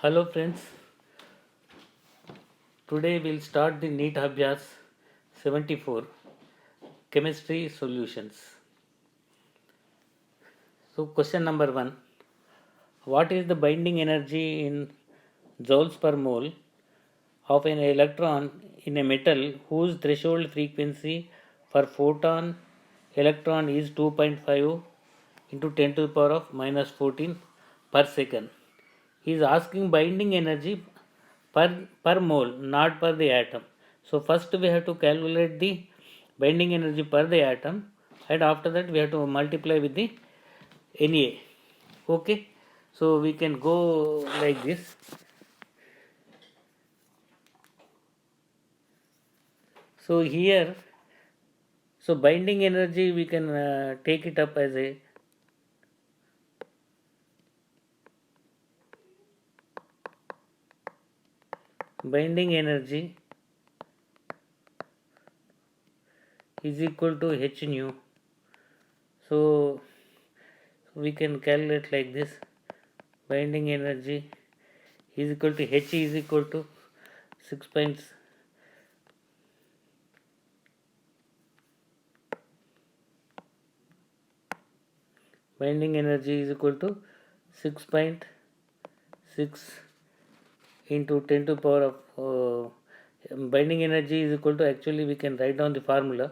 Hello friends, today we'll start the NEET Abhyas 74 Chemistry Solutions. So question number 1, what is the binding energy in joules per mole of an electron in a metal whose threshold frequency for photon electron is 2.5 into 10 to the power of minus 14 per second? He is asking binding energy per mole, not per the atom. So first we have to calculate the binding energy per the atom, and after that we have to multiply with the Na. Okay, so we can go like this. So here, so binding energy we can take it up as a binding energy is equal to h nu. So we can calculate like this: binding energy is equal to h is equal to 6 points binding energy is equal to 6.6 into 10 to the power of binding energy is equal to, actually we can write down the formula,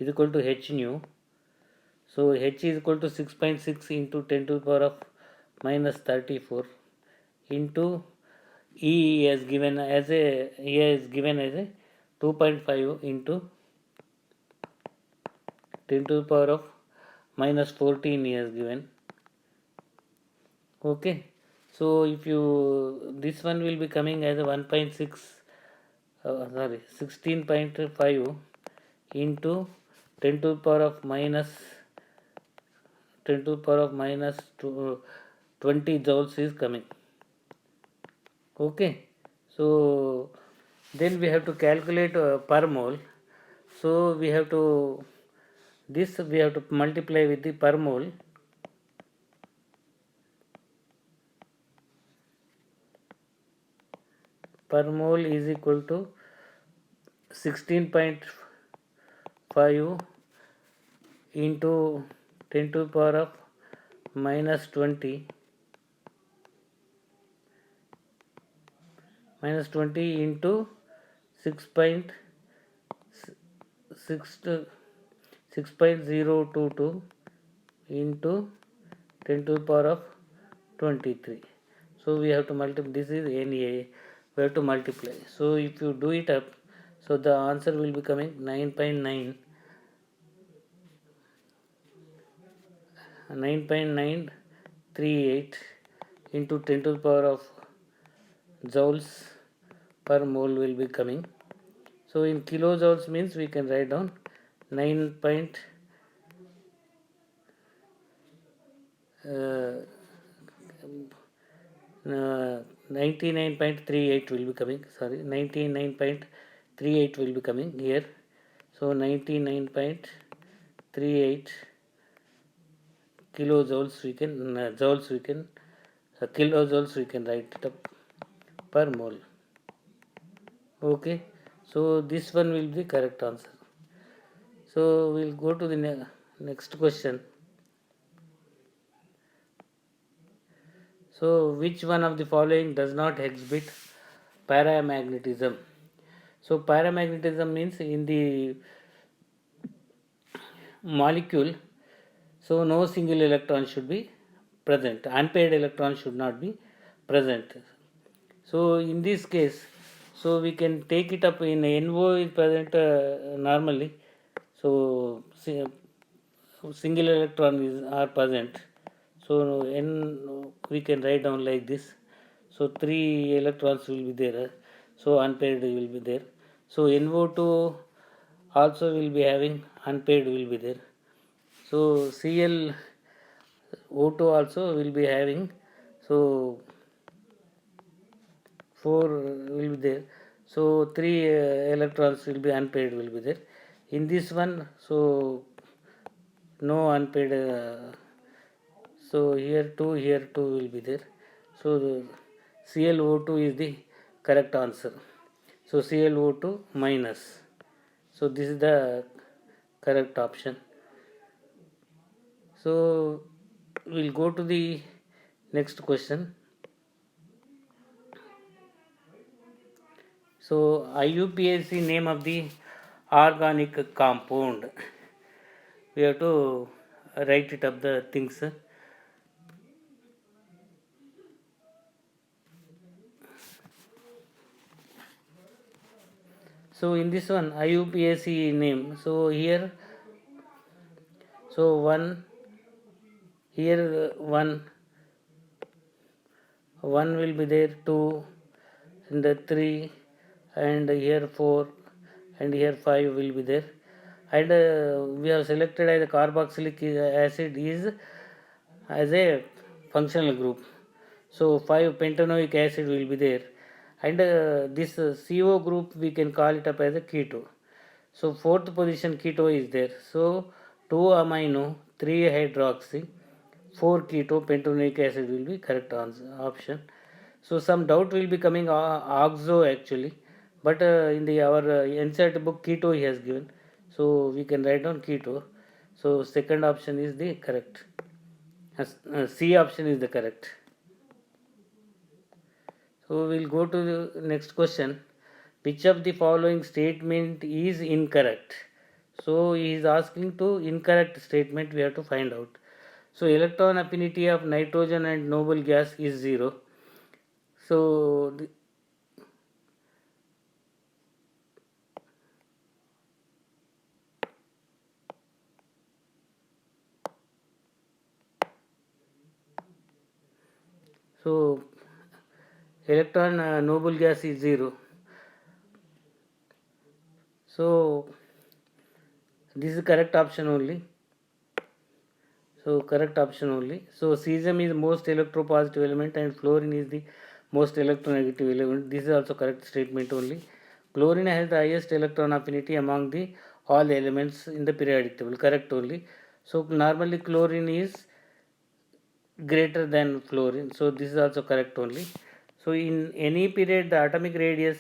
is equal to h nu. So h is equal to 6.6 into 10 to the power of minus 34 into E is given as a 2.5 into 10 to the power of minus 14 is given. Okay, so if you, this one will be coming as a 1.6 16.5 into 10 to the power of minus 10 to the power of minus 20 joules is coming. Okay, so then we have to calculate per mole. So we have to, this we have to multiply with the per mole. Per mole is equal to 16.5 into 10 to the power of minus 20 into 6.022 into 10 to the power of 23. So we have to multiply, this is Na, we have to multiply. So if you do it up, so the answer will be coming 9.938 into 10 to the power of joules per mole will be coming. So in kilojoules means we can write down 99.38 will be coming, 99.38 will be coming here. So 99.38 kilojoules we can kilojoules we can write it up per mole. Okay, so this one will be correct answer. So we'll go to the next question. So which one of the following does not exhibit paramagnetism? So paramagnetism means in the molecule, so no single electron should be present, unpaired electron should not be present. So in this case, so we can take it up in NO is present normally, so single electron are present, so N we can write down like this. So 3 electrons will be there, so unpaired will be there. So NO2 also will be having unpaired will be there. So ClO2 also will be having, so 4 will be there. So 3 electrons will be unpaired will be there. In this one, so no unpaired, so here 2 will be there. So ClO2 is the correct answer. So ClO2 minus. So this is the correct option. So we'll go to the next question. So IUPAC name of the organic compound. We have to write it up the things. So in this one IUPAC name. So here, so one here one will be there, two, and the three, and here four, and here five will be there. And we have selected as the carboxylic acid is as a functional group. So 5 pentanoic acid will be there, and this CO group we can call it up as a keto. So fourth position keto is there. So 2 amino, 3 hydroxy, 4 keto pentanoic acid will be correct option. So some doubt will be coming oxo actually, but in the our NCERT book keto he has given, so we can write down keto. So second option is the correct. C option is the correct. So we'll go to the next question. Which of the following statement is incorrect? So he is asking to incorrect statement we have to find out. So electron affinity of nitrogen and noble gas is 0. So so electron noble gas is 0. So this is correct option only. So correct option only. So cesium is most electropositive element and fluorine is the most electronegative element. This is also correct statement only. Chlorine has the highest electron affinity among the all the elements in the periodic table. Correct only. So normally chlorine is greater than fluorine. So this is also correct only. So in any period the atomic radius,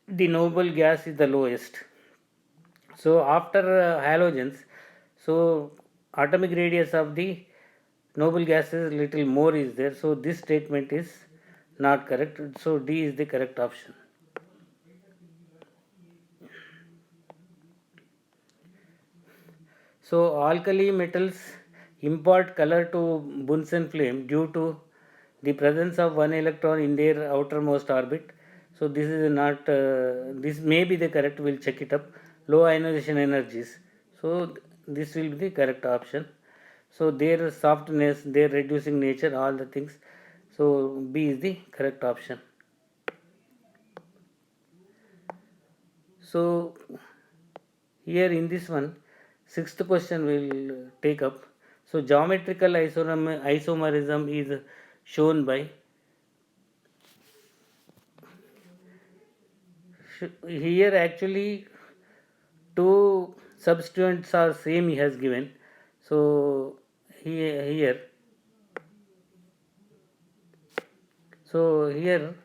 the noble gas is the lowest. So after halogens, so atomic radius of the noble gases little more is there. So this statement is not correct. So D is the correct option. So alkali metals impart color to Bunsen flame due to the presence of one electron in their outermost orbit. So this is not, this may be the correct, we'll check it up. Low ionization energies. So this will be the correct option. So their softness, their reducing nature, all the things. So B is the correct option. So here in this one, sixth question will take up. So geometrical isomerism is shown by, here actually two substituents are same he has given. So here so here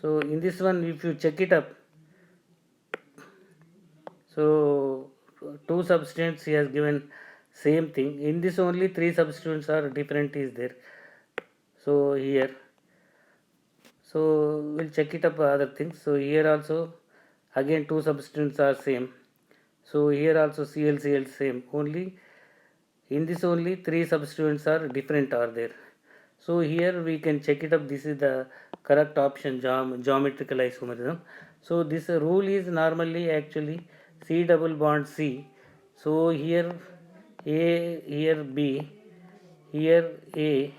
so in this one if you check it up, so two substituents he has given same thing. In this only three substituents are different is there. So here, so we'll check it up other things. So here also again two substituents are same. So here also ClCl same. Only in this only three substituents are different are there. So here we can check it up. This is the correct option, geometrical isomerism. So this rule is normally actually C double bond C. So here A, here B, here A,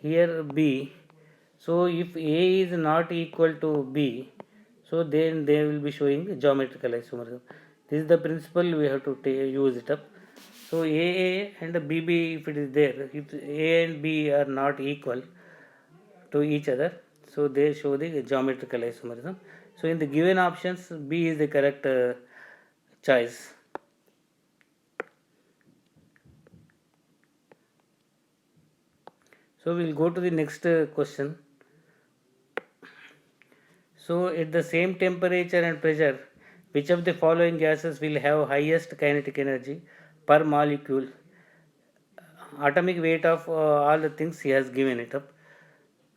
here B. So if A is not equal to B, so then they will be showing geometrical isomerism. This is the principle we have to use it up. So AA and BB, if it is there, if A and B are not equal to each other, so they show the geometrical isomerism. So in the given options, B is the correct choice. So we'll go to the next question. So at the same temperature and pressure, which of the following gases will have highest kinetic energy per molecule? Atomic weight of all the things he has given it up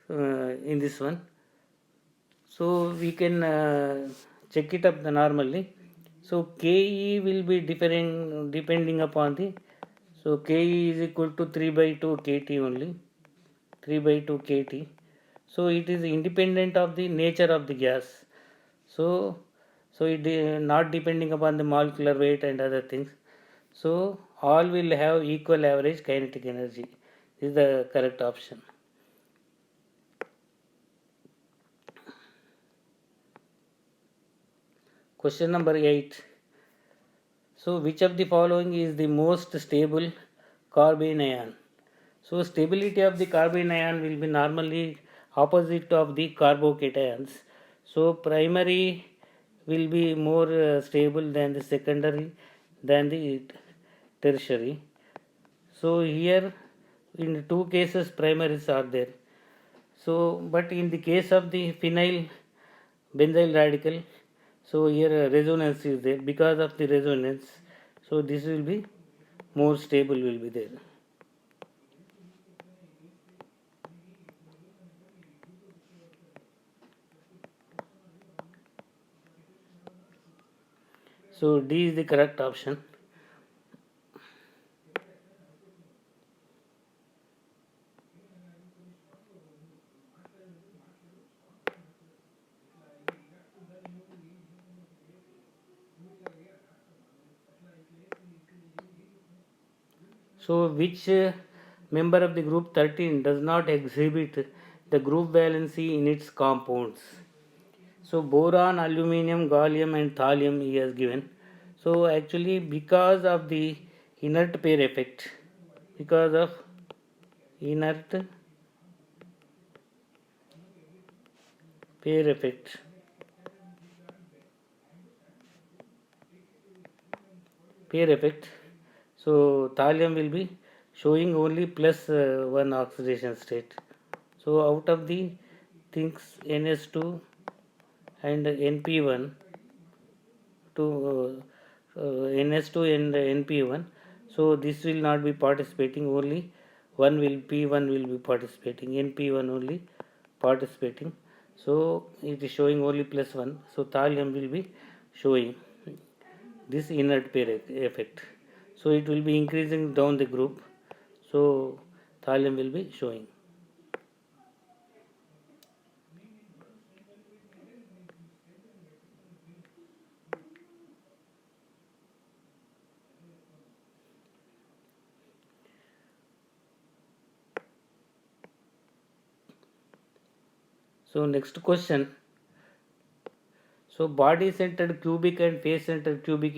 in this one. So we can check it up normally. So Ke will be differing depending upon the, so Ke is equal to 3 by 2 kT only, 3 by 2 kT. So it is independent of the nature of the gas. So it not depending upon the molecular weight and other things. So all will have equal average kinetic energy. This is the correct option. Question number 8. So which of the following is the most stable carbene ion? So stability of the carbene ion will be normally opposite of the carbocations. So primary will be more stable than the secondary than the tertiary. So here in two cases primaries are there. So but in the case of the phenyl benzyl radical, so here resonance is there. Because of the resonance, so this will be more stable will be there. So D is the correct option. So which member of the group 13 does not exhibit the group valency in its compounds? So boron, aluminum, gallium and thallium he has given. So actually because of the inert pair effect, because of inert pair effect, so thallium will be showing only plus one oxidation state. So out of the things NS2 and NP1 to NS2 and NP1, so this will not be participating, only one will P1 will be participating, NP1 only participating. So it is showing only plus one. So thallium will be showing this inert pair effect. So it will be increasing down the group. So thallium will be showing. So next question. So body-centered cubic and face-centered cubic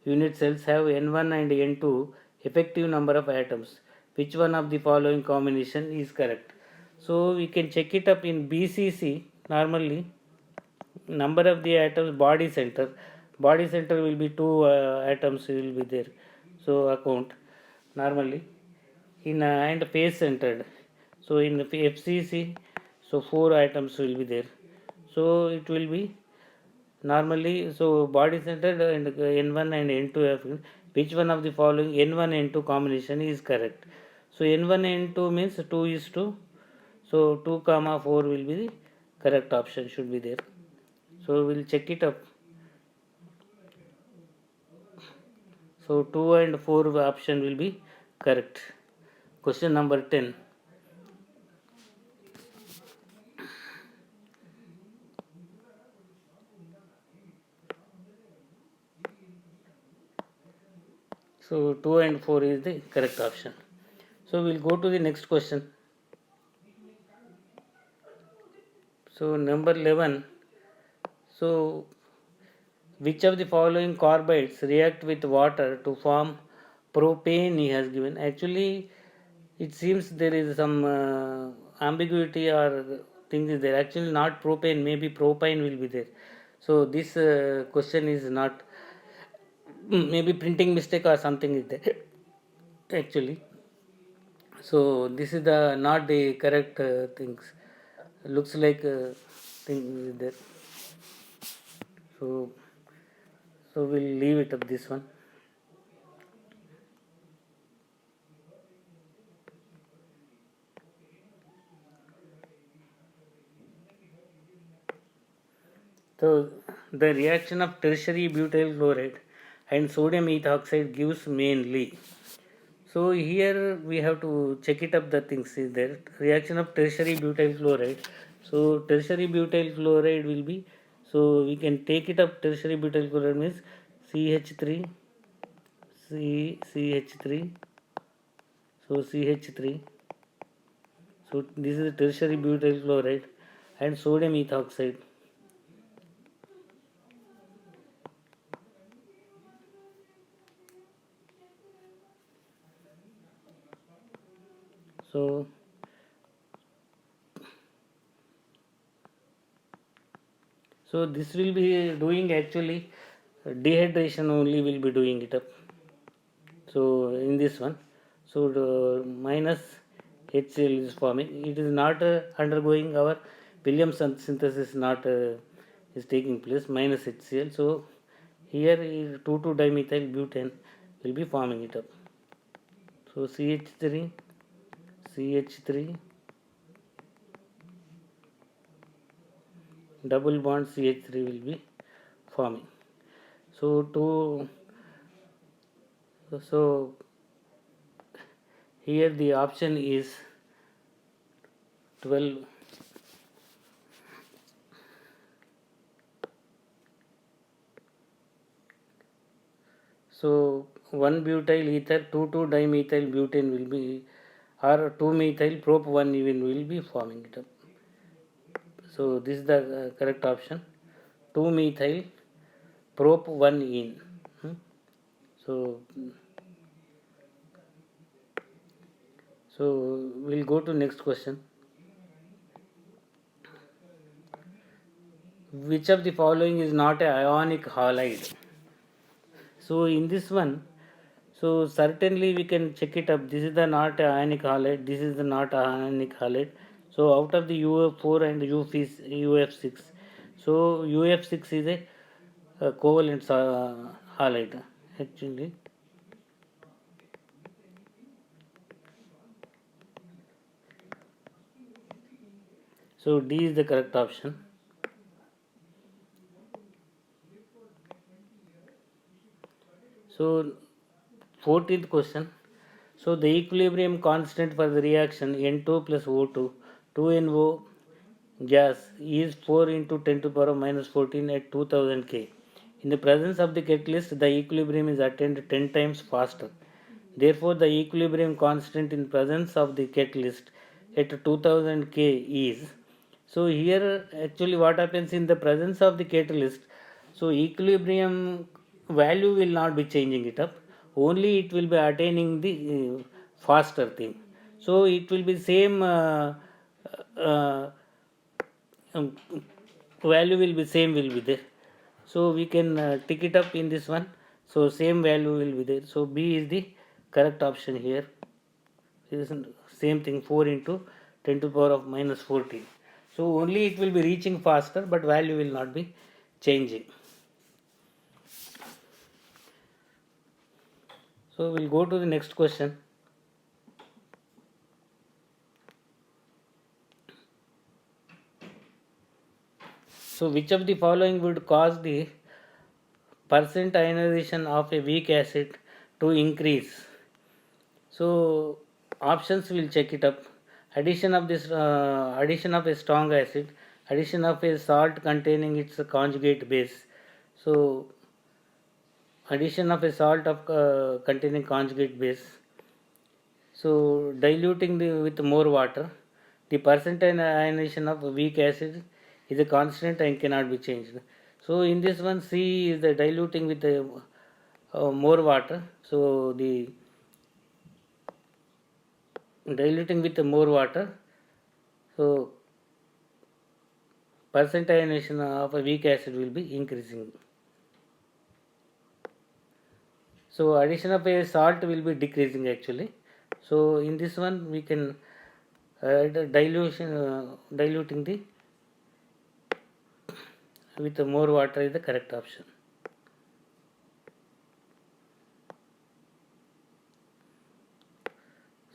unit cells have N1 and N2 effective number of atoms. Which one of the following combination is correct? So we can check it up in BCC. Normally, number of the atoms body center will be two atoms will be there. So account normally in and face centered. So in FCC, so four atoms will be there. So it will be normally, so body centered and N1 and N2 have, which one of the following N1 N2 combination is correct? So N1 N2 means 2 is to, so 2 comma 4 will be the correct option should be there. So we'll check it up. So 2 and 4 option will be correct. Question number 10. So 2 and 4 is the correct option. So we'll go to the next question. So number 11. So which of the following carbides react with water to form propane he has given? Actually, it seems there is some ambiguity or thing is there. Actually, not propane, maybe propane will be there. So this question is not, maybe printing mistake or something is there. Actually, So this is the not the correct things. Looks like thing is there. So we'll leave it up this one. So the reaction of tertiary butyl chloride and sodium ethoxide gives mainly. So here we have to check it up the things is there. Reaction of tertiary butyl chloride. So tertiary butyl chloride will be, so we can take it up. Tertiary butyl chloride means CH3, CH3, so CH3. So this is tertiary butyl chloride and sodium ethoxide. So this will be doing actually dehydration only will be doing it up. So in this one, so the minus HCl is forming. It is not undergoing our Williamson synthesis. Not is taking place. Minus HCl. So here is 2,2-dimethyl butane will be forming it up. So CH3, CH3, double bond CH3 will be forming. So here the option is 12. So 1-butyl ether, 2,2-dimethyl butane will be, or 2-methyl prop 1 even will be forming it up. So this is the correct option. 2-methyl prop 1 in. So we'll go to next question. Which of the following is not a ionic halide? So in this one, so certainly we can check it up. This is the not ionic halide. This is the not ionic halide. So out of the UF4 and UF6, so UF6 is a covalent halide actually. So D is the correct option. So 14th question. So the equilibrium constant for the reaction N2 plus O2, 2NO gas is 4 into 10 to the power of minus 14 at 2000 K. In the presence of the catalyst, the equilibrium is attained 10 times faster. Therefore, the equilibrium constant in presence of the catalyst at 2000 K is. So here actually what happens in the presence of the catalyst, so equilibrium value will not be changing it up, only it will be attaining the faster thing. So it will be same uh, um, value will be same will be there. So we can tick it up in this one. So same value will be there. So B is the correct option here. This is same thing, 4 into 10 to the power of minus 14. So only it will be reaching faster, but value will not be changing. So we'll go to the next question. So which of the following would cause the percent ionization of a weak acid to increase? So options will check it up. Addition of a strong acid, addition of a salt containing its conjugate base. So addition of a salt of containing conjugate base. So diluting with more water. The percentile ionization of weak acid is a constant and cannot be changed. So in this one, C is the diluting with more water. So the diluting with more water. So percent ionization of a weak acid will be increasing. So addition of a salt will be decreasing actually. So in this one we can diluting the with more water is the correct option.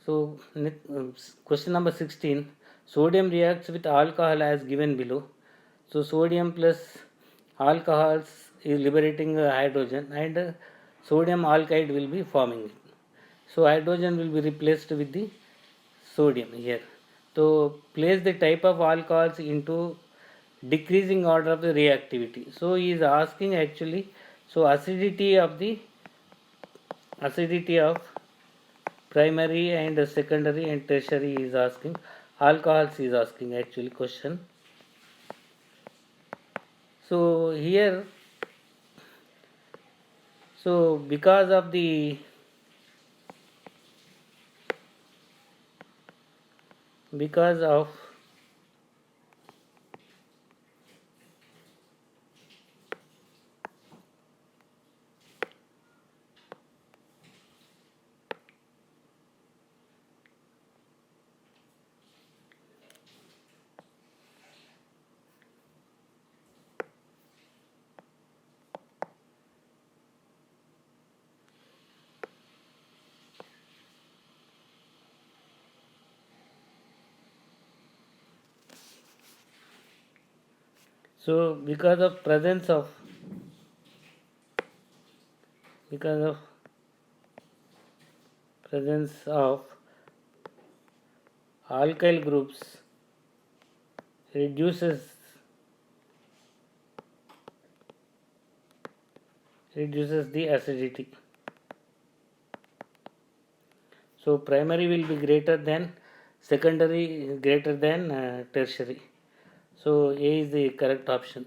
So question number 16, sodium reacts with alcohol as given below. So sodium plus alcohols is liberating hydrogen, and sodium alkyd will be forming. So hydrogen will be replaced with the sodium here. So place the type of alcohols into decreasing order of the reactivity. So he is asking actually, so acidity of primary and secondary and tertiary is asking, alcohols is asking actually question. So here, so because of so because of presence of alkyl groups reduces the acidity. So primary will be greater than secondary, greater than tertiary. So A is the correct option.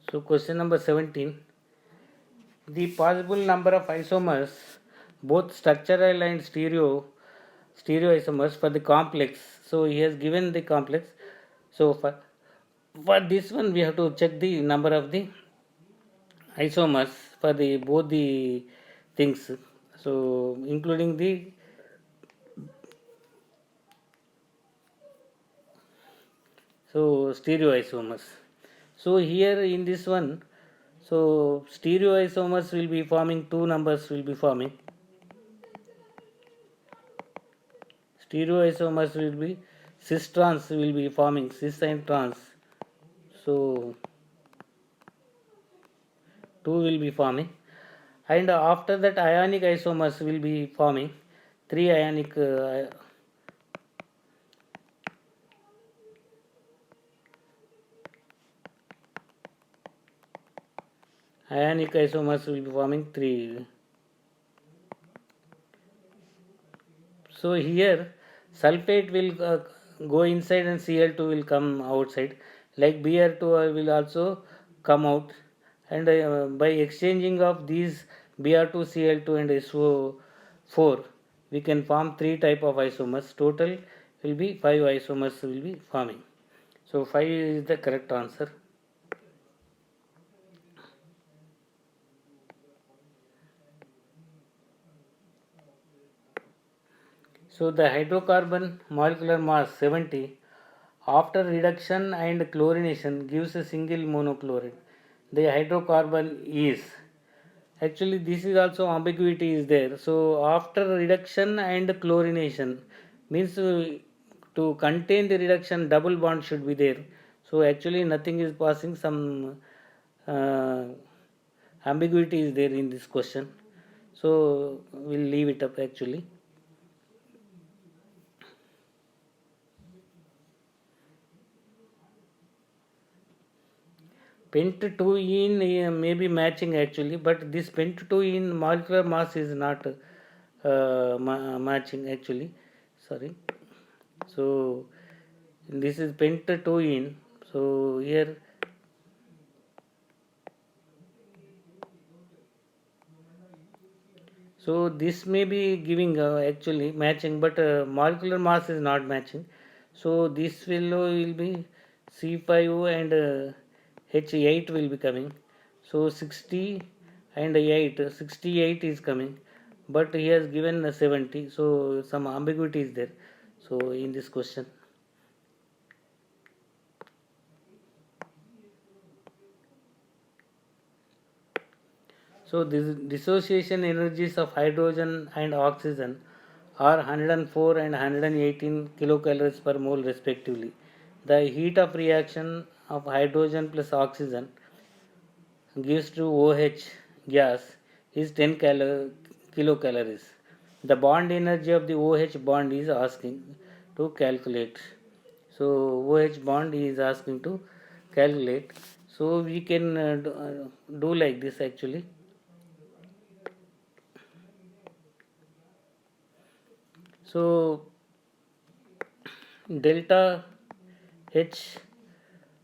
So question number 17, the possible number of isomers, both structural and stereoisomers for the complex. So he has given the complex. So for this one we have to check the number of the isomers for the both the things. So including the stereoisomers. So here in this one, so stereoisomers will be forming, two numbers will be forming. Stereoisomers will be cis trans will be forming, cis and trans. So two will be forming, and after that ionic isomers will be forming, three ionic isomers will be forming three. So here sulfate will go inside and Cl2 will come outside, like Br2 will also come out, and by exchanging of these Br2, Cl2 and SO4 we can form three type of isomers. Total will be 5 isomers will be forming. So 5 is the correct answer. So the hydrocarbon molecular mass 70 after reduction and chlorination gives a single monochloride. The hydrocarbon is, actually this is also ambiguity is there. So after reduction and chlorination means to contain the reduction double bond should be there. So actually nothing is passing, some uh, ambiguity is there in this question. So we'll leave it up actually. Pent2-ene may be matching actually, but this pent2-ene molecular mass is not matching actually. Sorry. So this is pent2-ene. So here So this may be giving actually matching, but molecular mass is not matching. So this will be C5 and H8 will be coming. So 60 and 8, 68 is coming, but he has given 70. So some ambiguity is there. So in this question. So this dissociation energies of hydrogen and oxygen are 104 and 118 kilocalories per mole respectively. The heat of reaction of hydrogen plus oxygen gives to OH gas is 10 kilocalories. The bond energy of the OH bond is asking to calculate. So OH bond is asking to calculate. So we can do like this actually. So delta H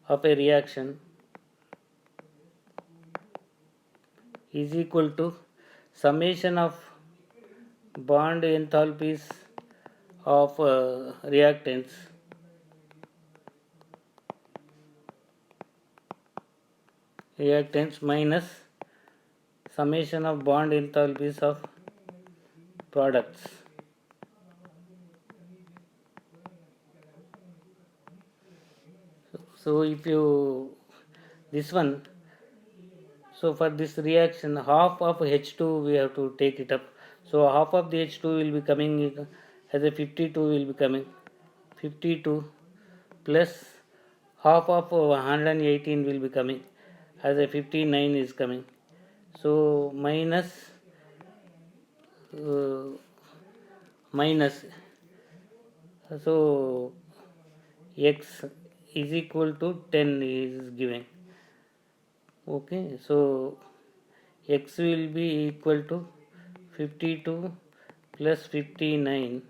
of a reaction is equal to summation of bond enthalpies of reactants minus summation of bond enthalpies of products. So if you this one, so for this reaction half of H2 we have to take it up. So half of the H2 will be coming as a 52 will be coming 52 plus half of 118 will be coming as a 59 is coming. So uh, minus, so x is equal to 10 is given. Okay, so x will be equal to 52 plus 59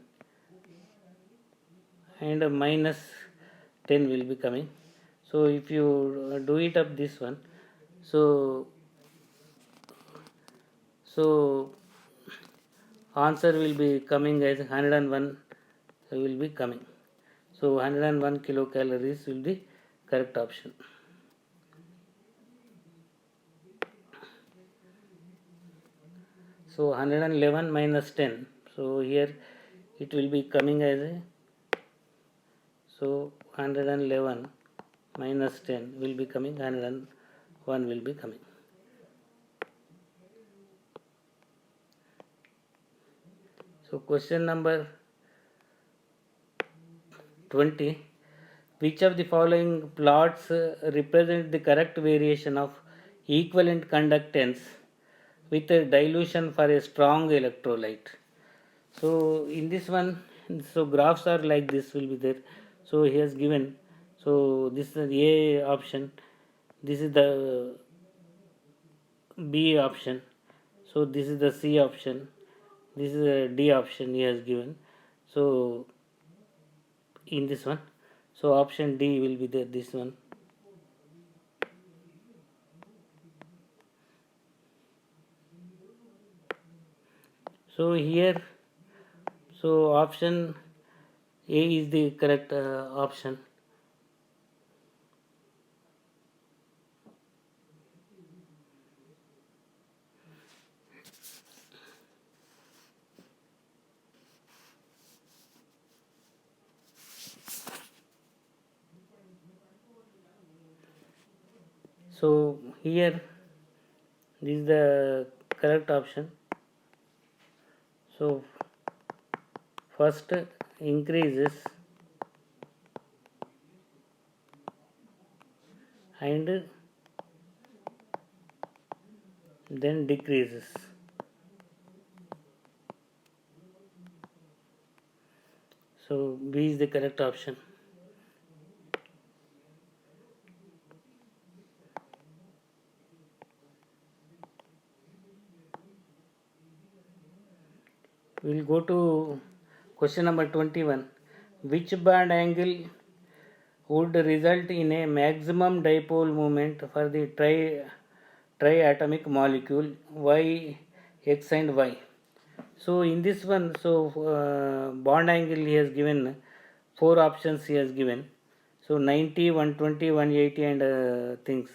and minus 10 will be coming. So if you do it up this one, so answer will be coming as 101 will be coming. So 101 kilocalories will be correct option. So 111 minus 10. So here it will be coming as a, so 111 minus 10 will be coming, 101 will be coming. So question number 20. Which of the following plots represent the correct variation of equivalent conductance with a dilution for a strong electrolyte? So in this one, so graphs are like this will be there. So he has given, so this is the A option, this is the B option, so this is the C option, this is the D option he has given. So in this one, so option D will be there, this one. So here, so option A is the correct option. So here this is the correct option. So first increases and then decreases. So B is the correct option. We will go to question number 21. Which band angle would result in a maximum dipole moment for the triatomic molecule Y, X and Y? So in this one, so bond angle he has given 4 options he has given. So 90, 120, 180 and things.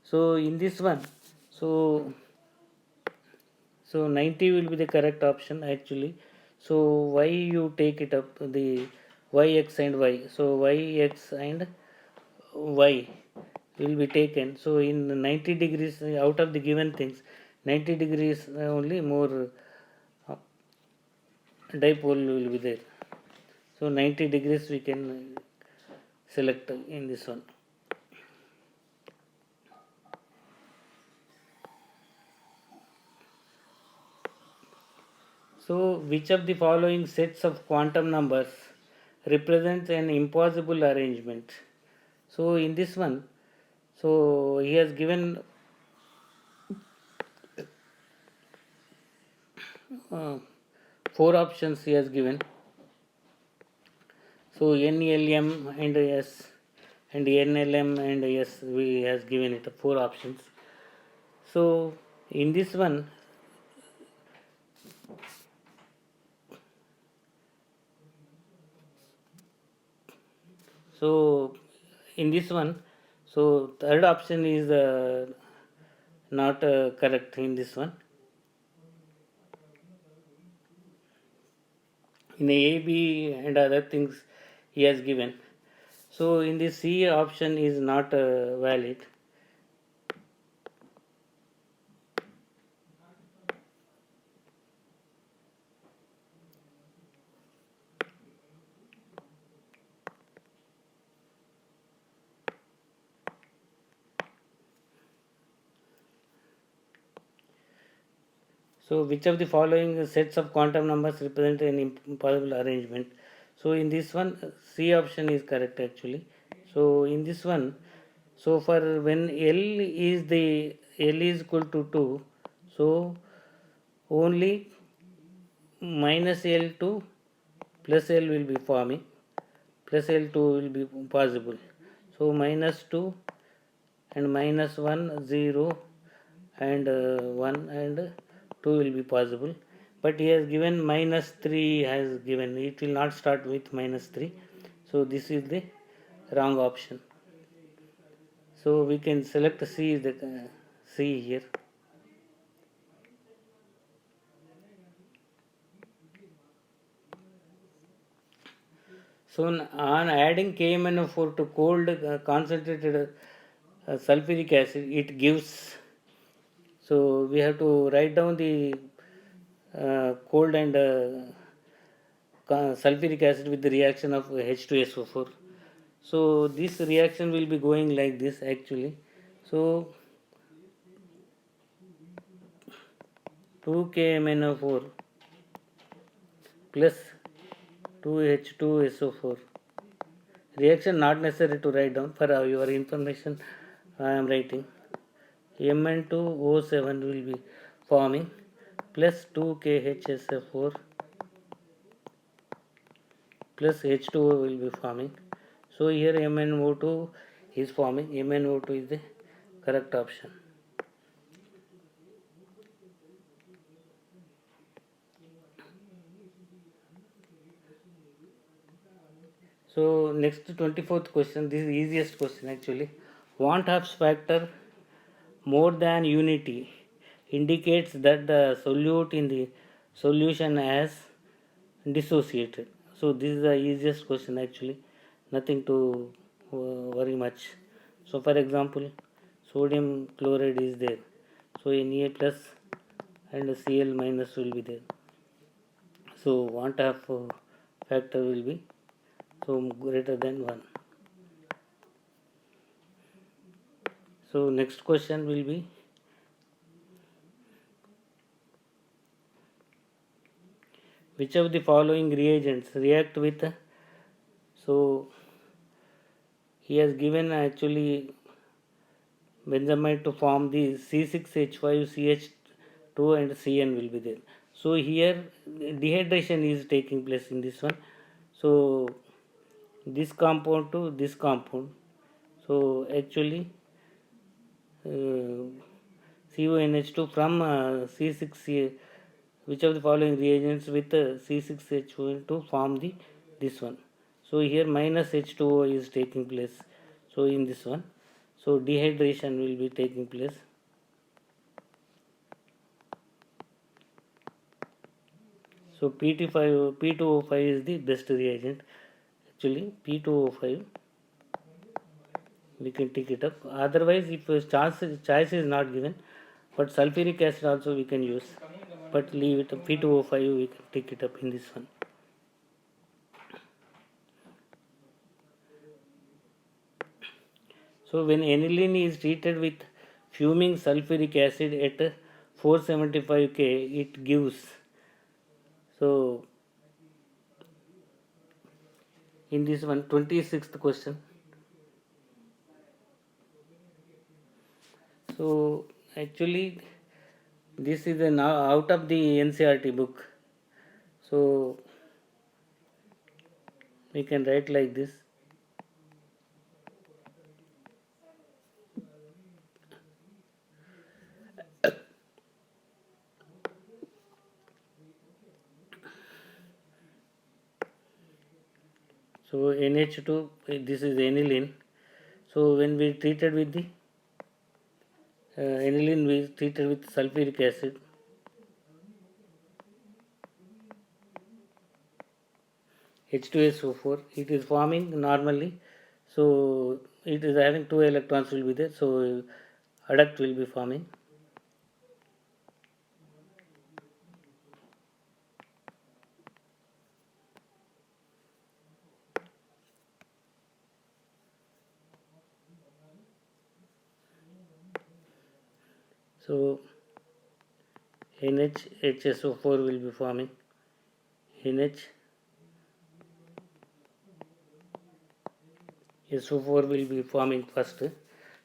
So in this one, so 90 will be the correct option actually. So why you take it up the y, x and y. So y, x and y will be taken. So in 90 degrees out of the given things, 90 degrees only more dipole will be there. So 90 degrees we can select in this one. So which of the following sets of quantum numbers represents an impossible arrangement? So in this one, so he has given uh, 4 options he has given. So NLM and S and NLM and S we has given it 4 options. So in this one, so in this one, so third option is not correct in this one. In A, B and other things he has given. So in the C option is not valid. So which of the following sets of quantum numbers represent an impossible arrangement? So in this one, C option is correct actually. So in this one, so for when L is equal to 2, so only minus L2 plus L will be forming, plus L2 will be possible. So minus 2 and minus 1 0 and 1 and 2 will be possible, but he has given minus 3 has given, it will not start with minus 3, so this is the wrong option. So we can select C is the C here. So on adding KMnO4 to cold concentrated sulfuric acid, it gives. So we have to write down the cold and sulfuric acid with the reaction of H2SO4. So this reaction will be going like this actually. So 2KMnO4 plus 2H2SO4. Reaction not necessary to write down, for your information I am writing. Mn2O7 will be forming plus 2KHSO4 plus H2O will be forming. So here MnO2 is forming. MnO2 is the correct option. So next 24th question, this is the easiest question actually. Want-Hobbs factor more than unity indicates that the solute in the solution has dissociated. So this is the easiest question actually, nothing to worry much. So for example, sodium chloride is there, so Na plus and Cl minus will be there. So Want-Hobbs factor will be so greater than 1. So next question will be, which of the following reagents react with, so he has given actually benzamide to form the C6H5CH2 and Cn will be there. So here dehydration is taking place in this one. So this compound to this compound. So actually CONH2 from C6 which of the following reagents with C6H2 to form this one. So here minus H2O is taking place. So in this one, so dehydration will be taking place. So P2O5 is the best reagent. Actually P2O5 we can take it up. Otherwise, if choice is not given, but sulfuric acid also we can use, but leave it. P2O5 we can take it up in this one. So when aniline is treated with fuming sulfuric acid at 475 K, it gives. So in this one, 26th question. So actually this is out of the NCERT book. So we can write like this. So NH2, this is aniline. So when we treated with the aniline, we treated with sulfuric acid. H2SO4, it is forming normally. So it is having 2 electrons will be there. So adduct will be forming. So NHHSO4 will be forming. NHSO4 will be forming first.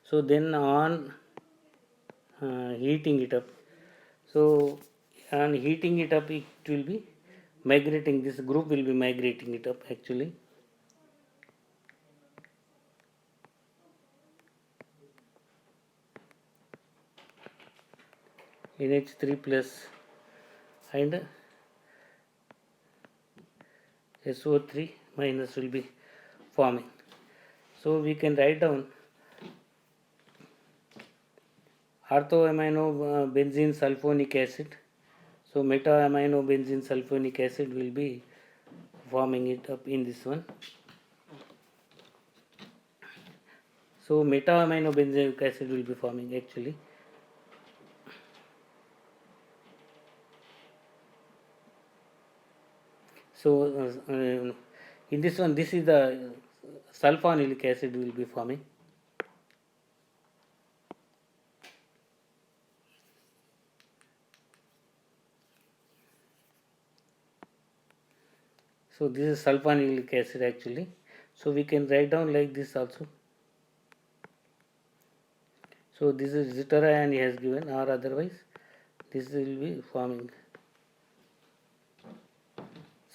So then on heating it up. So on heating it up, it will be migrating. This group will be migrating it up actually. NH3 plus and SO3 minus will be forming. So we can write down orthoamino benzene sulfonic acid. So meta-amino benzene sulfonic acid will be forming it up in this one. So meta-amino benzoic acid will be forming actually. So in this one, this is the sulfonilic acid will be forming. So this is sulfonilic acid actually. So we can write down like this also. So this is Zitterion he has given, or otherwise this will be forming.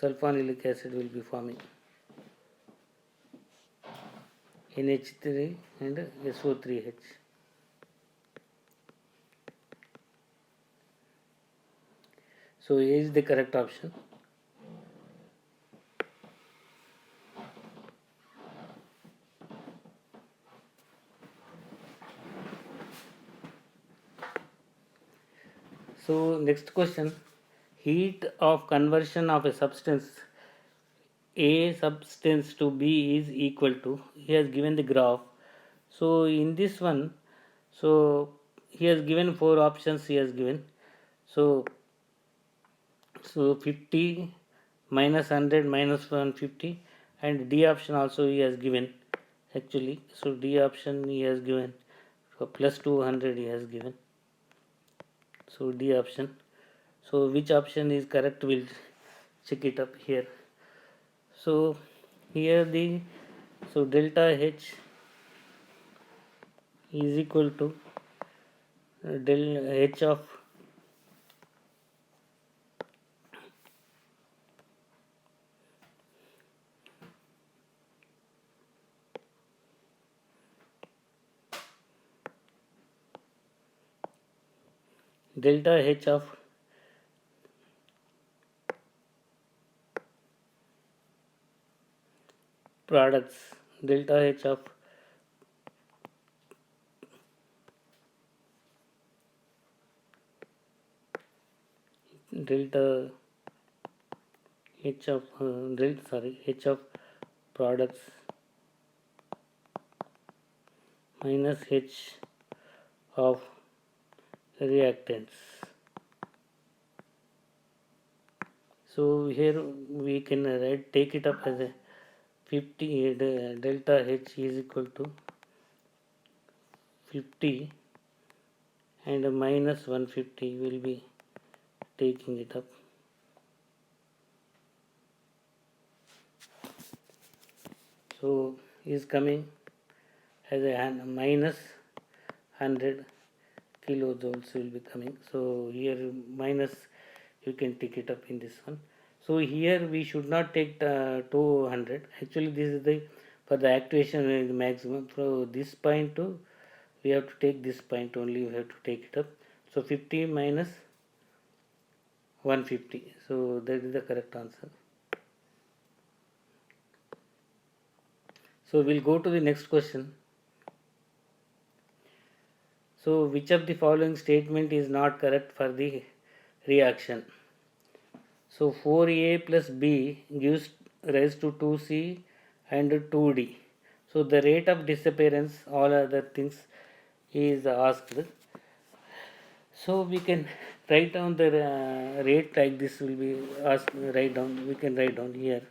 Sulfonilic acid will be forming. NH3 and SO3H. So A is the correct option. So next question, heat of conversion of a substance to B is equal to, he has given the graph. So in this one, so he has given 4 options he has given. So 50 minus 100 minus 150, and D option also he has given actually. So D option he has given, so plus 200 he has given. So D option. So which option is correct, we'll check it up here. So here so delta H is equal to del H of delta H of products, delta H of delta H of H of products minus H of reactants. So here we can take it up as a 50, delta H is equal to 50 and minus 150 will be taking it up. So is coming as a minus 100 kilojoules will be coming. So here minus you can take it up in this one. So here we should not take 200. Actually this is the for the actuation is the maximum. So this point to we have to take this point only, we have to take it up. So 50 minus 150. So that is the correct answer. So we'll go to the next question. So which of the following statement is not correct for the reaction? So 4A plus B gives rise to 2C and 2D. So the rate of disappearance, all other things is asked. So we can write down the rate like this will be asked, write down, we can write down here.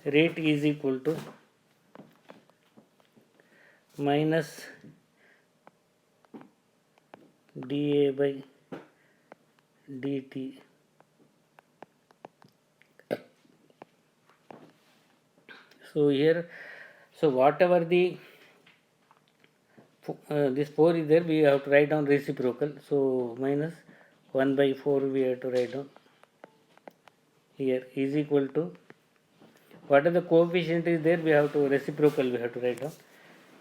Rate is equal to minus dA by dt. So here, so whatever the this 4 is there, we have to write down reciprocal. So minus 1 by 4 we have to write down here is equal to what are the coefficient is there, we have to reciprocal we have to write down.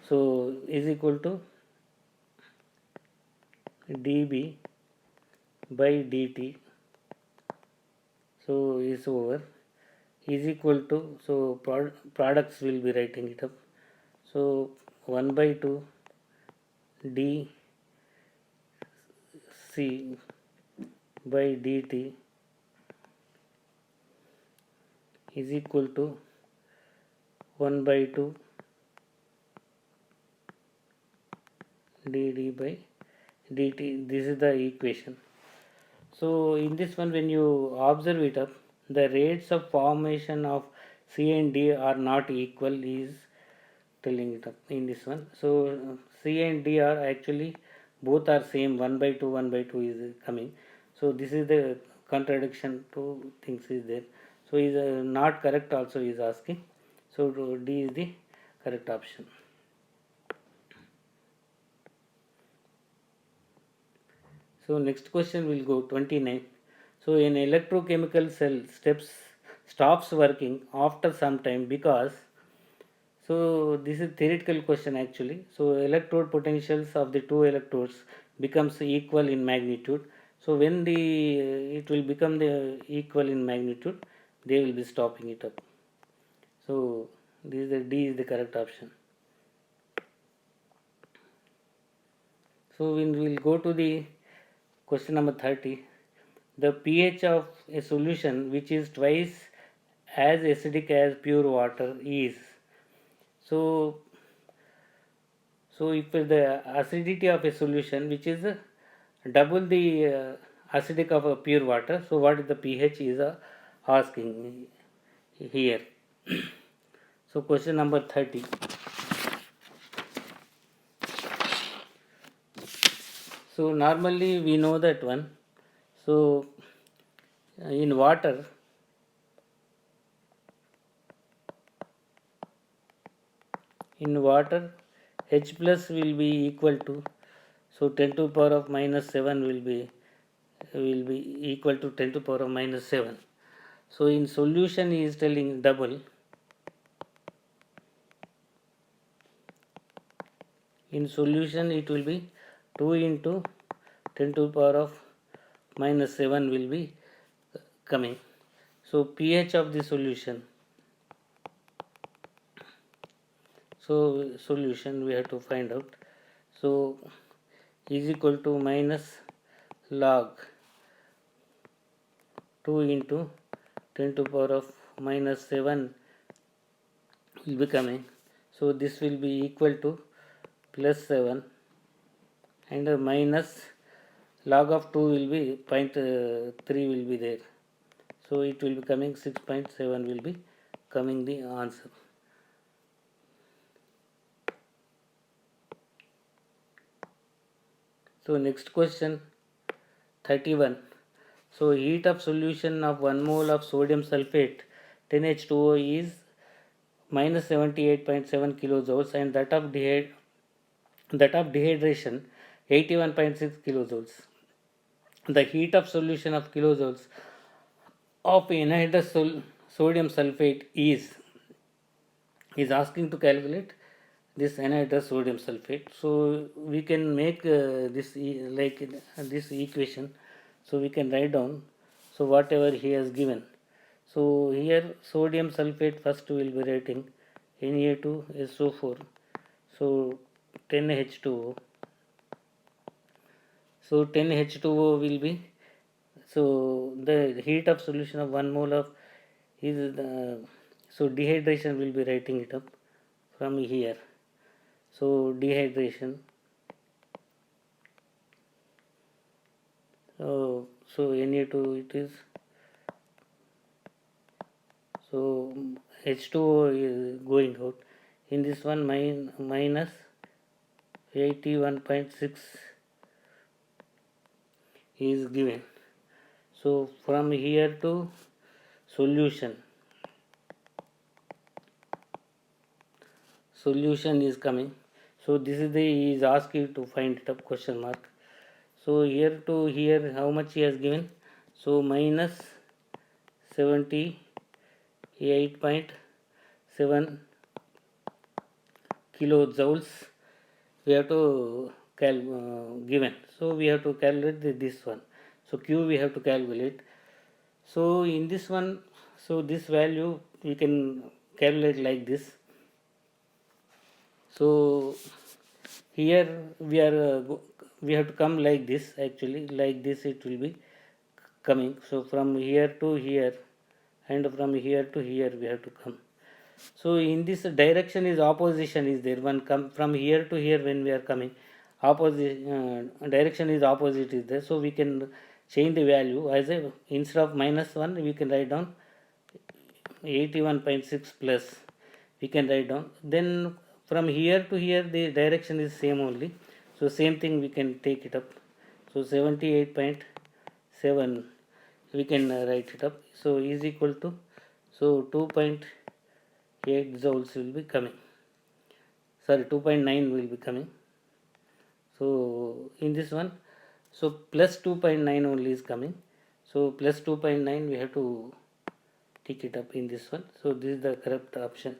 So is equal to dB by dt. So is over is equal to, so products will be writing it up. So 1 by 2 dC by dt is equal to 1 by 2 dd by dt. This is the equation. So in this one, when you observe it up, the rates of formation of C and D are not equal is telling it up in this one. So C and D are actually both are same, 1 by 2 1 by 2 is coming. So this is the contradiction, two things is there. So is not correct also is asking. So D is the correct option. So next question will go 29. So an electrochemical cell stops working after some time because, so this is theoretical question actually. So electrode potentials of the two electrodes becomes equal in magnitude. So when the it will become the equal in magnitude, they will be stopping it up. So this is the D is the correct option. So when we will go to the question number 30. The pH of a solution which is twice as acidic as pure water is. So if the acidity of a solution which is double the acidic of a pure water, so what is the pH is asking here. So question number 30. So normally we know that one. So in water, H plus will be equal to, so 10 to the power of minus 7 will be equal to 10 to the power of minus 7. So in solution he is telling double. In solution it will be 2 into 10 to the power of minus 7 will be coming. So pH of the solution. So solution we have to find out. So is equal to minus log 2 into 10 to power of minus 7 will be coming. So this will be equal to plus 7 and minus log of 2 will be 0.3 will be there. So it will be coming 6.7 will be coming the answer. So next question 31. So heat of solution of 1 mole of sodium sulfate 10H2O is minus 78.7 kilojoules and that of dehydration 81.6 kilojoules. The heat of solution of kilojoules of anhydrous sodium sulfate is asking to calculate this anhydrous sodium sulfate. So we can make this equation. So we can write down. So whatever he has given. So here sodium sulfate first we will be writing Na2SO4. So 10H2O. So 10H2O will be, so the heat of solution of 1 mole of is so dehydration will be writing it up from here. So dehydration. So Na2 it is, so H2O is going out. In this one minus 81.6 is given. So from here to solution is coming. So this is he is asked you to find it up question mark. So here to here how much he has given? So minus 78.7 kilojoules we have to given. So we have to calculate this one. So Q we have to calculate. So in this one, so this value we can calculate like this. So here we have to come like this, actually like this it will be coming. So from here to here and from here to here we have to come. So in this direction is opposition is there. One come from here to here when we are coming, opposite direction is opposite is there. So we can change the value as a, instead of minus 1 we can write down 81.6 plus we can write down. Then from here to here the direction is same only. So same thing we can take it up. So 78.7 we can write it up. So is equal to, so 2.8 joules will be coming. Sorry, 2.9 will be coming. So in this one, so plus 2.9 only is coming. So plus 2.9 we have to take it up in this one. So this is the correct option.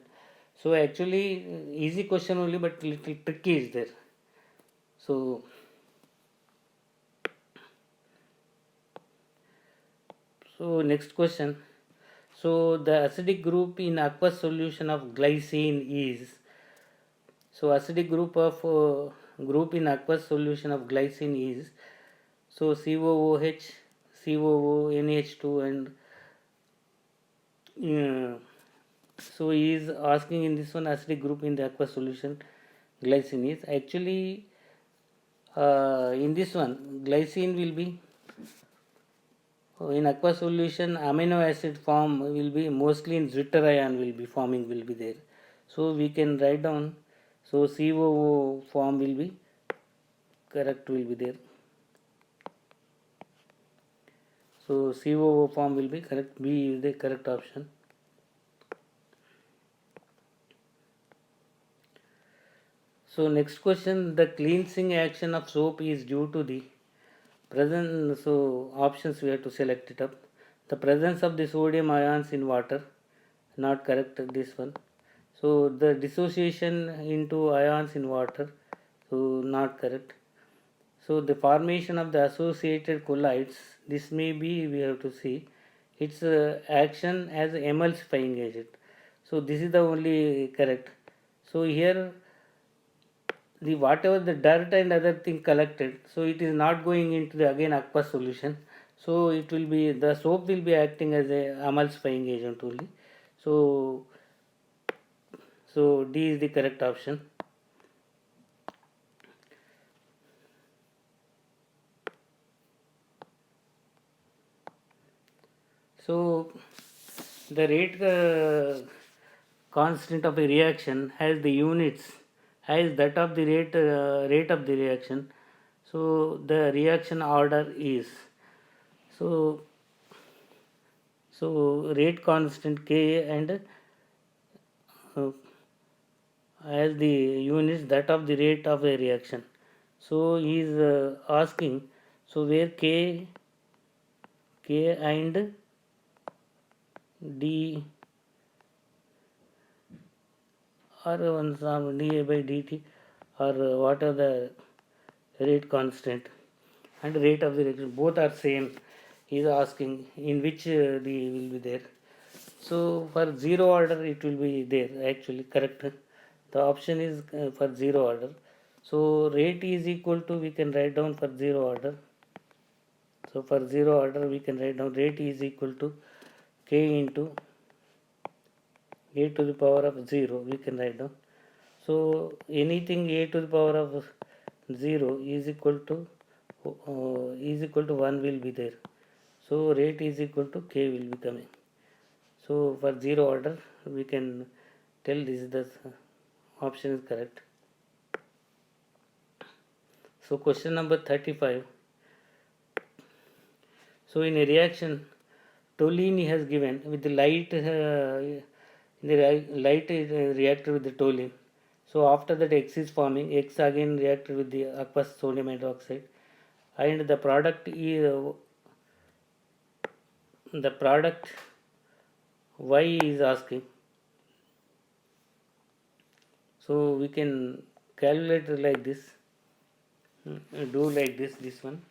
So actually easy question only, but little tricky is there. So next question. So the acidic group in aqueous solution of glycine is, so acidic group in aqueous solution of glycine is, so COOH, COO, NH2 and so he is asking in this one acidic group in the aqueous solution glycine is, actually in this one glycine will be in aqueous solution amino acid form will be mostly in Zwitter ion will be forming will be there. So we can write down, so COO form will be correct will be there. So COO form will be correct, B is the correct option. So next question, the cleansing action of soap is due to the presence, so options we have to select it up. The presence of the sodium ions in water, not correct this one. So the dissociation into ions in water, so not correct. So the formation of the associated colloids, this may be we have to see its action as emulsifying agent. So this is the only correct. So here the whatever the dirt and other thing collected, so it is not going into the again aqueous solution. So it will be, the soap will be acting as a emulsifying agent only. So D is the correct option. So the rate constant of a reaction has the units as that of the rate of the reaction. So the reaction order is, so rate constant K and as the units that of the rate of a reaction. So he is asking, so where K and D or one some dA by dt, or what are the rate constant and rate of the reaction, both are same. He is asking in which D will be there. So for zero order it will be there, actually correct. The option is for zero order. So rate is equal to, we can write down for zero order. So for zero order we can write down rate is equal to K into a to the power of 0, we can write down. So anything a to the power of 0 is equal to 1 will be there. So rate is equal to K will be coming. So for zero order we can tell this is the option is correct. So question number 35. So in a reaction, toluene has given with the light, light is reacted with the toluene. So after that X is forming, X again reacted with the aqueous sodium hydroxide, and the product is the product Y is asking. So we can calculate like this, do like this one.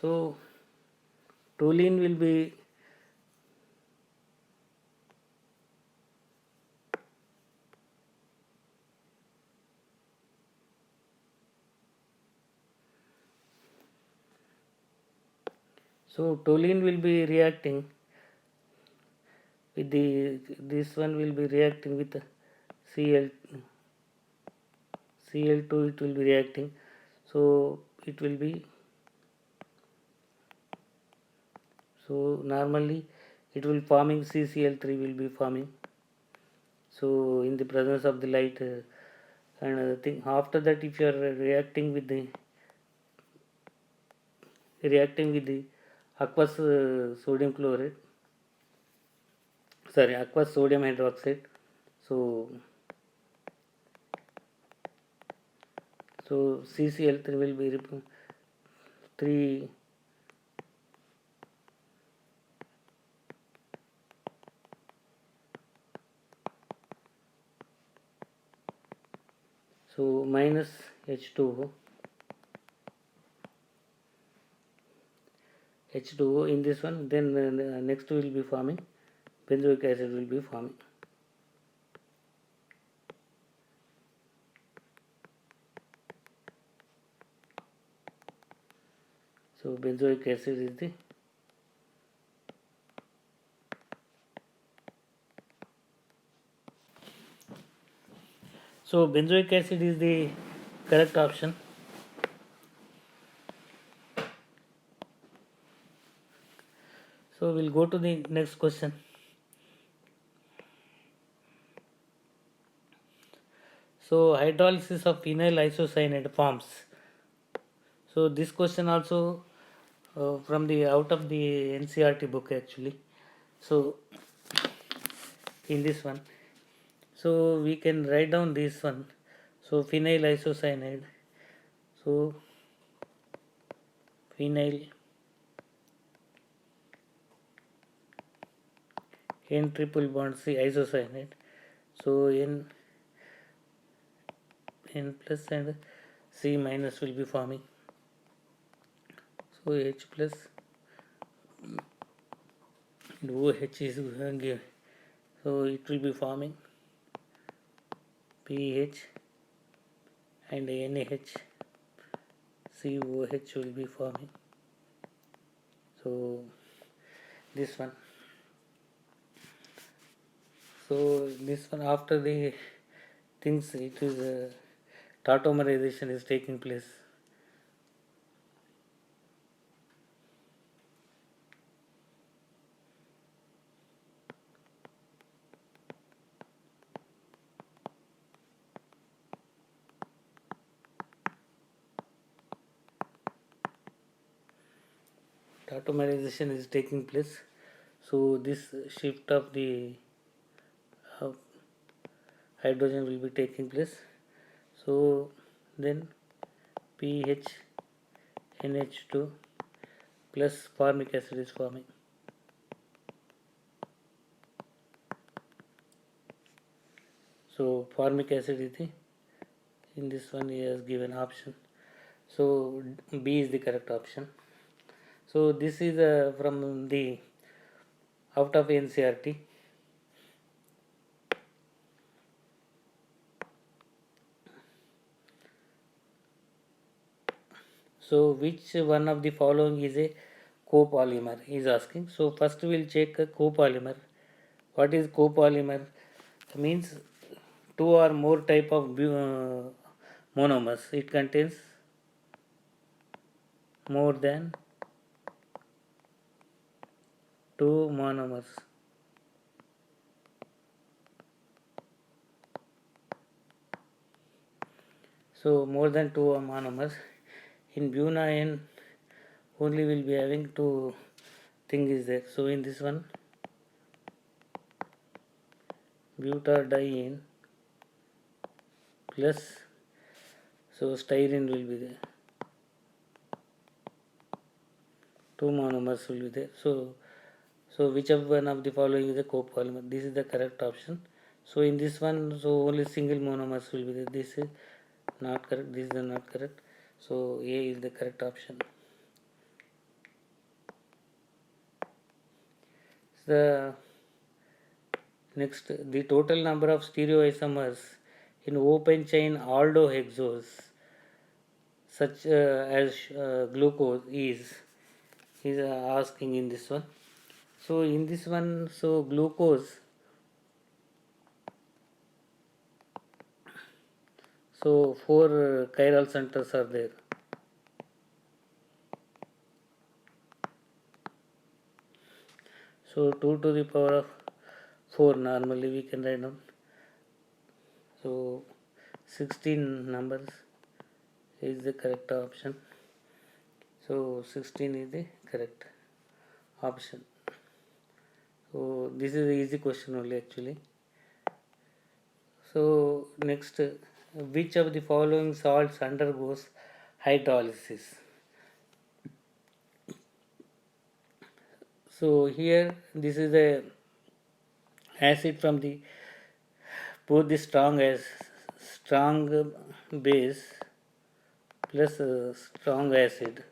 So toluene will be, so toluene will be reacting with the, this one will be reacting with Cl2, it will be reacting. So it will be, so normally it will forming CCl3 will be forming. So in the presence of the light, and thing after that, if you are reacting with the aqueous sodium chloride, sorry, aqueous sodium hydroxide, so CCl3 will be 3, so minus H2O, in this one, then next will be forming benzoic acid will be forming. So benzoic acid is the, so benzoic acid is the correct option. So we'll go to the next question. So hydrolysis of phenyl isocyanate forms. So this question also from the out of the NCERT book actually. So in this one, so we can write down this one. So phenyl isocyanate. So phenyl N triple bond C isocyanate. So N plus and C minus will be forming. OH plus and OH is given. So it will be forming pH and NaH, COH will be forming. So this one. So this one, after the things, it is tautomerization is taking place. Tautomerization is taking place. So this shift of the uh, hydrogen will be taking place. So then pH NH2 plus formic acid is forming. So formic acid is the, in this one he has given option. So B is the correct option. So this is from the out of NCRT. So which one of the following is a copolymer? He is asking. So first we will check a copolymer. What is copolymer? Means two or more type of monomers. It contains more than two monomers. So more than two monomers. In butadiene only will be having two thing is there. So in this one butadiene plus, so styrene will be there. Two monomers will be there. So whichever one of the following is a copolymer? This is the correct option. So in this one, so only single monomers will be there. This is not correct. This is not correct. So A is the correct option. The next, the total number of stereoisomers in open chain aldohexose such as glucose is asking in this one. So in this one, so glucose, so four chiral centers are there. So 2 to the power of 4 normally we can write down. So 16 numbers is the correct option. So 16 is the correct option. So this is an easy question only actually. So next, which of the following salts undergoes hydrolysis? So here this is the acid from the both the strong base plus strong acid.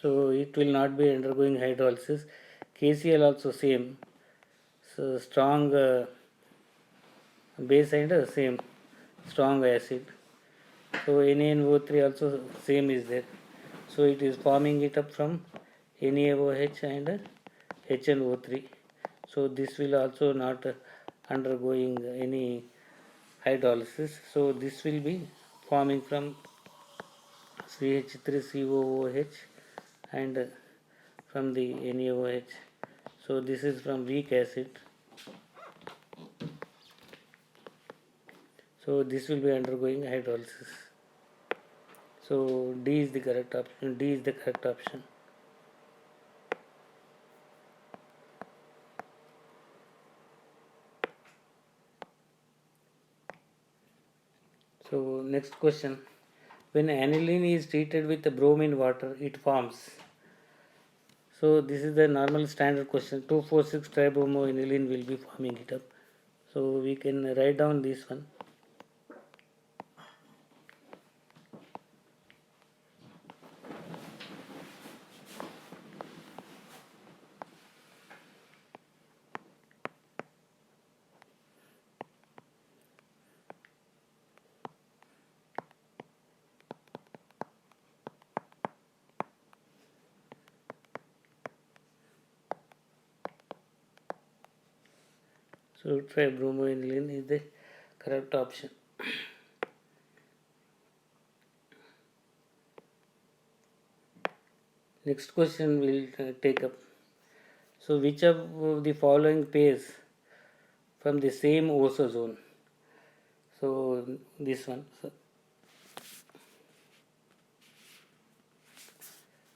So it will not be undergoing hydrolysis. KCl also same. So strong base and same strong acid. So NaNO3 also same is there. So it is forming it up from NaOH and HNO3. So this will also not undergoing any hydrolysis. So this will be forming from CH3COOH and from the NaOH. So this is from weak acid. So this will be undergoing hydrolysis. So D is the correct option. D is the correct option. So next question. When aniline is treated with the bromine water, it forms. So this is the normal standard question. 2,4,6 tribromoaniline will be forming it up. So we can write down this one. So tribromoaniline is the correct option. Next question we'll take up. So which of the following pairs from the same osozone? So this one.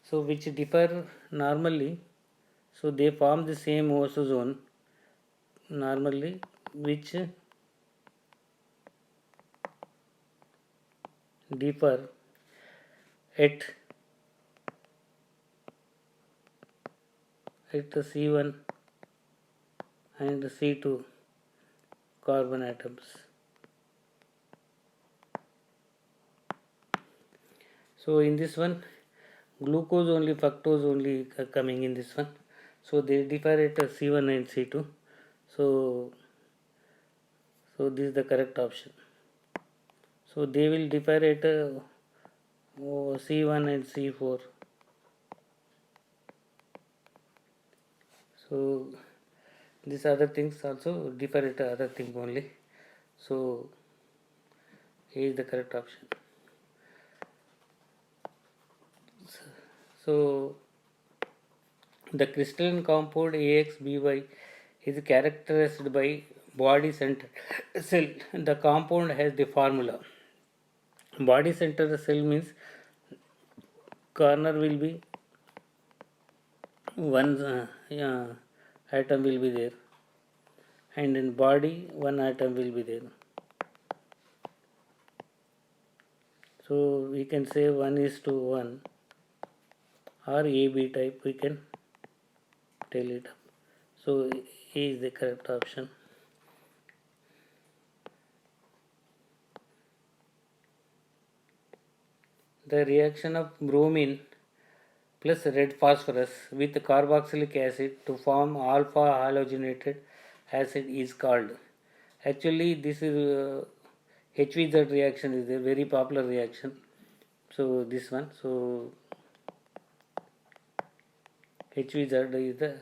So which differ normally. So they form the same osozone normally, which differ at the C1 and C2 carbon atoms. So in this one, glucose only, fructose only coming in this one. So they differ at C1 and C2. So this is the correct option. So they will differ at C1 and C4. So these other things also differ at other thing only. So here is the correct option. So the crystalline compound AXBY is characterized by body center cell. The compound has the formula. Body center cell means corner will be one atom will be there, and in body one atom will be there. So we can say 1:1 or AB type, we can tell it up. So A is the correct option. The reaction of bromine plus red phosphorus with carboxylic acid to form alpha halogenated acid is called. Actually, this is HVZ reaction is a very popular reaction. So this one, so HVZ is the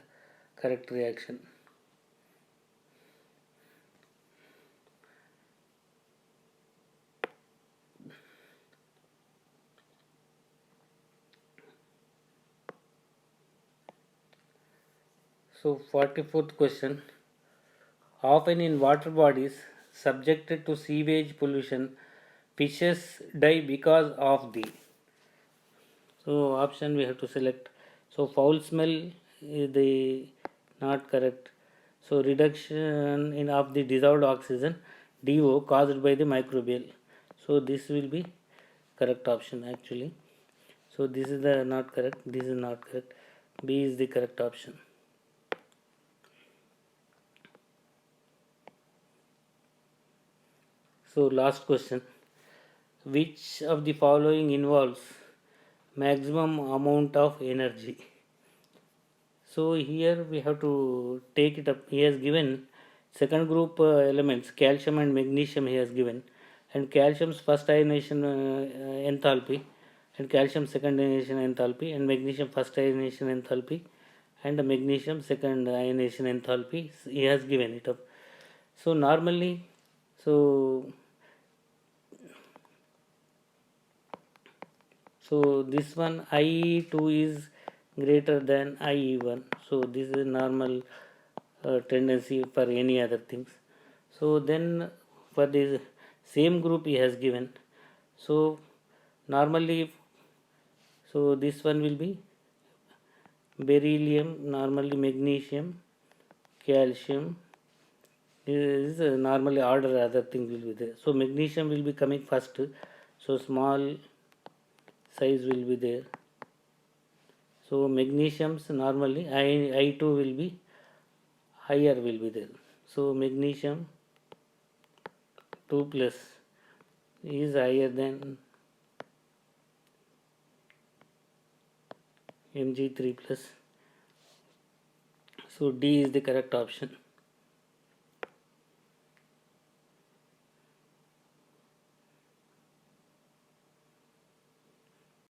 correct reaction. So 44th question. Often in water bodies subjected to sewage pollution, fishes die because of the. So option we have to select. So foul smell is the not correct. So reduction in of the dissolved oxygen DO caused by the microbial. So this will be correct option actually. So this is the not correct. This is not correct. B is the correct option. So last question. Which of the following involves maximum amount of energy? So here we have to take it up. He has given second group elements, calcium and magnesium he has given, and calcium's first ionization enthalpy, and calcium second ionization enthalpy, and magnesium first ionization enthalpy, and the magnesium second ionization enthalpy he has given it up. So normally, so this one IE2 is greater than IE1. So this is normal tendency for any other things. So then for this same group he has given. So normally, so this one will be beryllium, normally magnesium, calcium. This is normally order other things will be there. So magnesium will be coming first. So small size will be there. So magnesiums normally I2 will be higher will be there. So magnesium 2 plus is higher than Mg3 plus. So D is the correct option.